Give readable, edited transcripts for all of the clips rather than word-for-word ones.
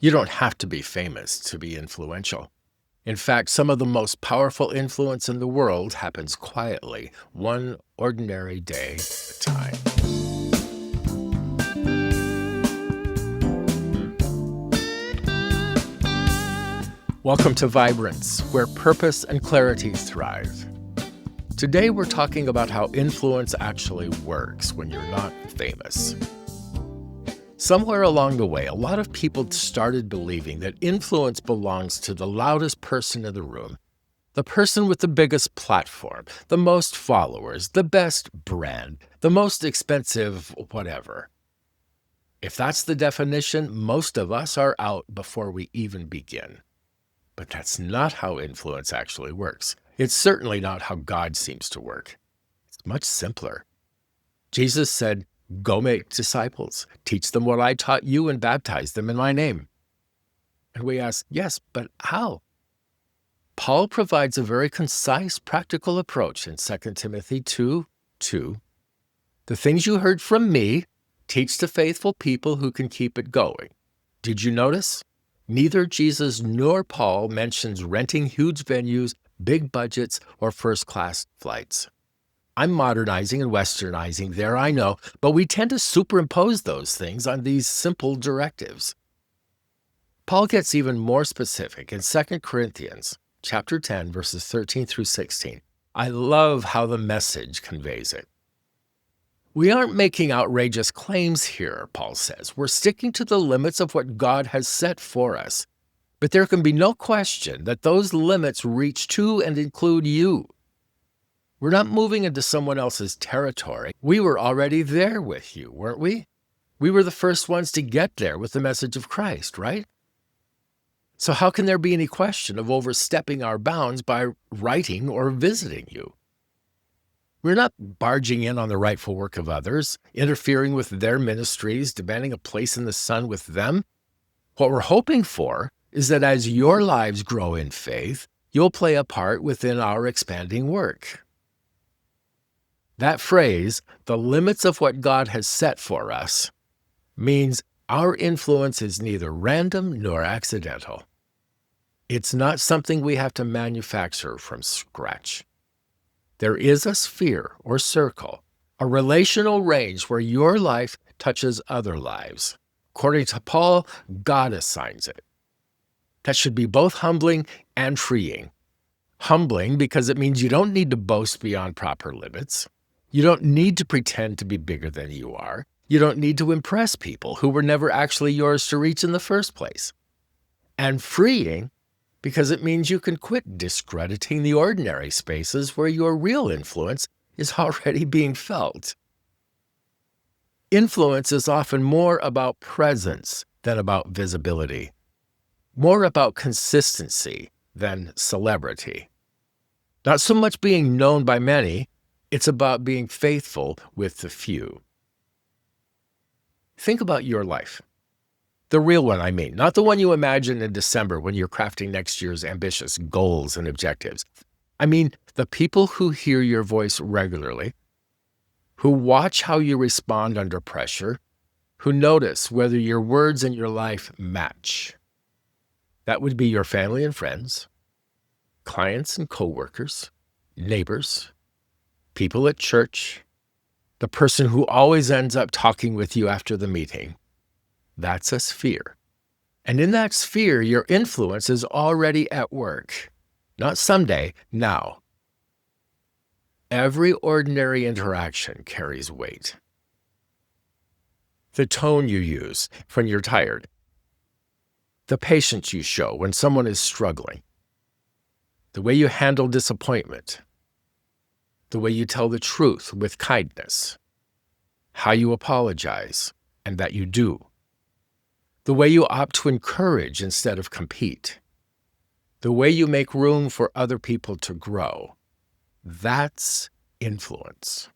You don't have to be famous to be influential. In fact, some of the most powerful influence in the world happens quietly, one ordinary day at a time. Welcome to Vibrance, where purpose and clarity thrive. Today, we're talking about how influence actually works when you're not famous. Somewhere along the way, a lot of people started believing that influence belongs to the loudest person in the room, the person with the biggest platform, the most followers, the best brand, the most expensive whatever. If that's the definition, most of us are out before we even begin. But that's not how influence actually works. It's certainly not how God seems to work. It's much simpler. Jesus said, "Go make disciples, teach them what I taught you, and baptize them in my name." And we ask, yes, but how? Paul provides a very concise, practical approach in 2 Timothy 2:2. The things you heard from me, teach to faithful people who can keep it going. Did you notice? Neither Jesus nor Paul mentions renting huge venues, big budgets, or first-class flights. I'm modernizing and westernizing there, I know, but we tend to superimpose those things on these simple directives. Paul gets even more specific in 2 Corinthians chapter 10, verses 13 through 16. I love how the Message conveys it. We aren't making outrageous claims here, Paul says. We're sticking to the limits of what God has set for us. But there can be no question that those limits reach to and include you. We're not moving into someone else's territory. We were already there with you, weren't we? We were the first ones to get there with the message of Christ, right? So how can there be any question of overstepping our bounds by writing or visiting you? We're not barging in on the rightful work of others, interfering with their ministries, demanding a place in the sun with them. What we're hoping for is that as your lives grow in faith, you'll play a part within our expanding work. That phrase, the limits of what God has set for us, means our influence is neither random nor accidental. It's not something we have to manufacture from scratch. There is a sphere or circle, a relational range where your life touches other lives. According to Paul, God assigns it. That should be both humbling and freeing. Humbling because it means you don't need to boast beyond proper limits. You don't need to pretend to be bigger than you are. You don't need to impress people who were never actually yours to reach in the first place. And freeing because it means you can quit discrediting the ordinary spaces where your real influence is already being felt. Influence is often more about presence than about visibility, more about consistency than celebrity. Not so much being known by many, it's about being faithful with the few. Think about your life. The real one, I mean, not the one you imagine in December when you're crafting next year's ambitious goals and objectives. I mean, the people who hear your voice regularly, who watch how you respond under pressure, who notice whether your words and your life match. That would be your family and friends, clients and coworkers, neighbors, people at church, the person who always ends up talking with you after the meeting. That's a sphere. And in that sphere, your influence is already at work. Not someday, now. Every ordinary interaction carries weight. The tone you use when you're tired. The patience you show when someone is struggling. The way you handle disappointment. The way you tell the truth with kindness. How you apologize, and that you do. The way you opt to encourage instead of compete. The way you make room for other people to grow. That's influence.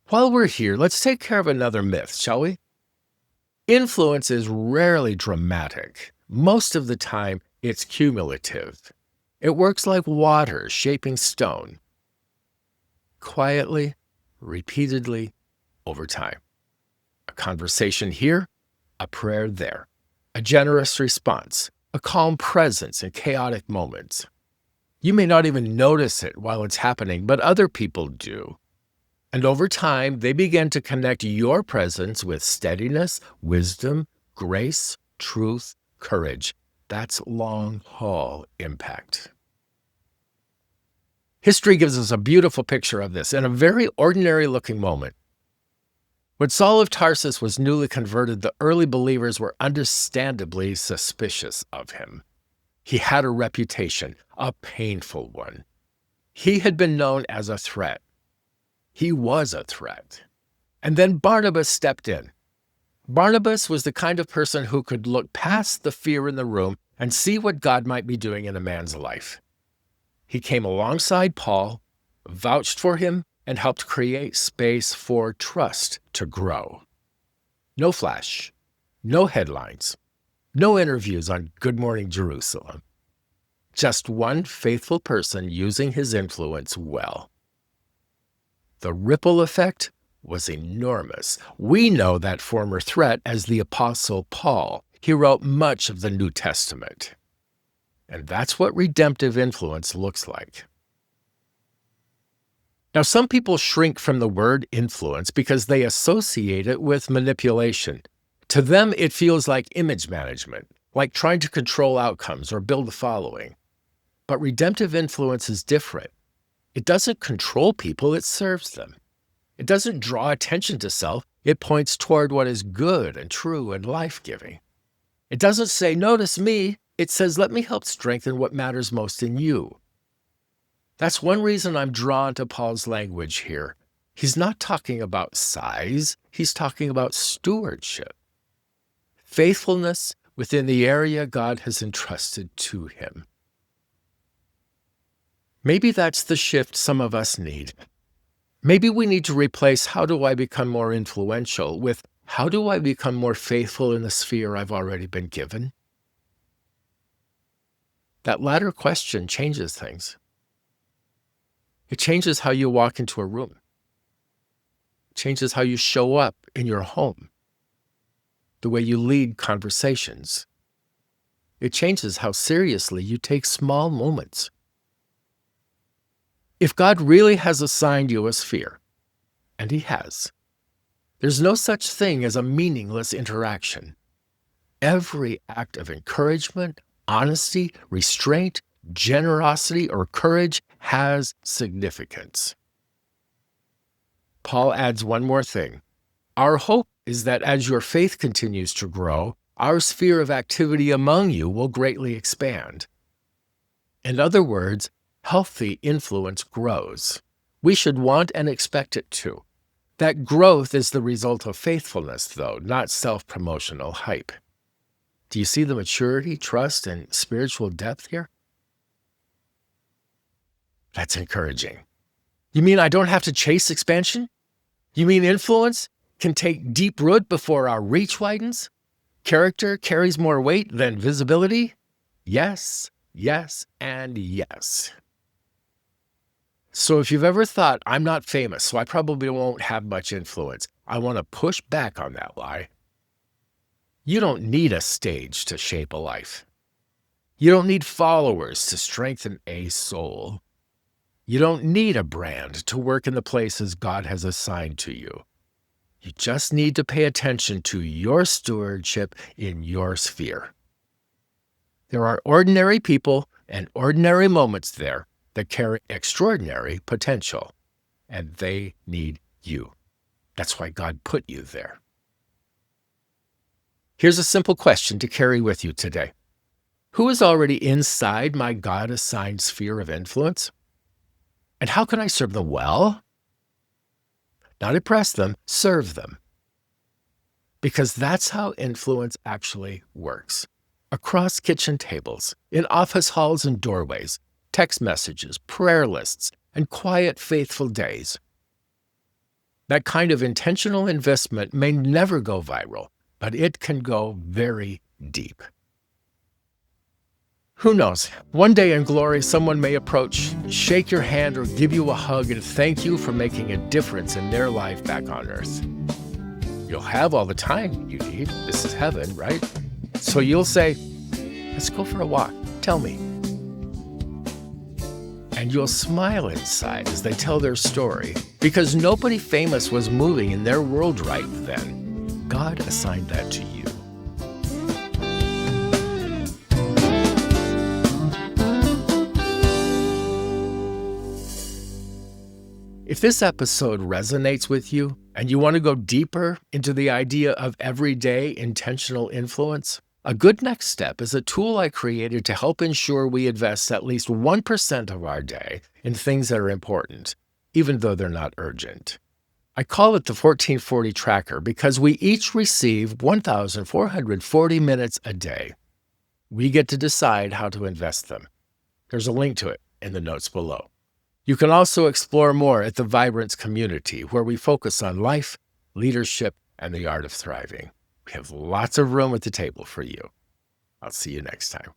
While we're here, let's take care of another myth, shall we? Influence is rarely dramatic. Most of the time, it's cumulative. It works like water shaping stone. Quietly, repeatedly, over time. A conversation here, a prayer there. a generous response, a calm presence in chaotic moments. You may not even notice it while it's happening, but other people do. And over time, they begin to connect your presence with steadiness, wisdom, grace, truth, courage. That's long-haul impact. History gives us a beautiful picture of this in a very ordinary-looking moment. When Saul of Tarsus was newly converted, the early believers were understandably suspicious of him. He had a reputation, a painful one. He had been known as a threat. He was a threat. And then Barnabas stepped in. Barnabas was the kind of person who could look past the fear in the room and see what God might be doing in a man's life. He came alongside Paul, vouched for him, and helped create space for trust to grow. No flash, no headlines, no interviews on Good Morning Jerusalem. Just one faithful person using his influence well. The ripple effect was enormous. We know that former threat as the Apostle Paul. He wrote much of the New Testament. And that's what redemptive influence looks like. Now, some people shrink from the word influence because they associate it with manipulation. To them, it feels like image management, like trying to control outcomes or build a following. But redemptive influence is different. It doesn't control people, it serves them. It doesn't draw attention to self, it points toward what is good and true and life-giving. It doesn't say, notice me, it says, let me help strengthen what matters most in you. That's one reason I'm drawn to Paul's language here. He's not talking about size, he's talking about stewardship. Faithfulness within the area God has entrusted to him. Maybe that's the shift some of us need. Maybe we need to replace how do I become more influential with how do I become more faithful in the sphere I've already been given? That latter question changes things. It changes how you walk into a room. It changes how you show up in your home, the way you lead conversations. It changes how seriously you take small moments. If God really has assigned you a sphere, and He has, there's no such thing as a meaningless interaction. Every act of encouragement, honesty, restraint, generosity, or courage has significance. Paul adds one more thing. Our hope is that as your faith continues to grow, our sphere of activity among you will greatly expand. In other words, healthy influence grows. We should want and expect it to. That growth is the result of faithfulness, though, not self-promotional hype. Do you see the maturity, trust, and spiritual depth here? That's encouraging. You mean I don't have to chase expansion? You mean influence can take deep root before our reach widens? Character carries more weight than visibility? Yes, yes, and yes. So if you've ever thought, I'm not famous, so I probably won't have much influence, I want to push back on that lie. You don't need a stage to shape a life. You don't need followers to strengthen a soul. You don't need a brand to work in the places God has assigned to you. You just need to pay attention to your stewardship in your sphere. There are ordinary people and ordinary moments there that carry extraordinary potential, and they need you. That's why God put you there. Here's a simple question to carry with you today. Who is already inside my God-assigned sphere of influence? And how can I serve them well? Not impress them, serve them. Because that's how influence actually works. Across kitchen tables, in office halls and doorways, text messages, prayer lists, and quiet, faithful days. That kind of intentional investment may never go viral, but it can go very deep. Who knows? One day in glory, someone may approach, shake your hand, or give you a hug and thank you for making a difference in their life back on earth. You'll have all the time you need. This is heaven, right? So you'll say, let's go for a walk. Tell me. And you'll smile inside as they tell their story, because nobody famous was moving in their world right then. God assigned that to you. If this episode resonates with you and you want to go deeper into the idea of everyday intentional influence, a good next step is a tool I created to help ensure we invest at least 1% of our day in things that are important, even though they're not urgent. I call it the 1440 tracker because we each receive 1,440 minutes a day. We get to decide how to invest them. There's a link to it in the notes below. You can also explore more at the Vibrance community, where we focus on life, leadership, and the art of thriving. We have lots of room at the table for you. I'll see you next time.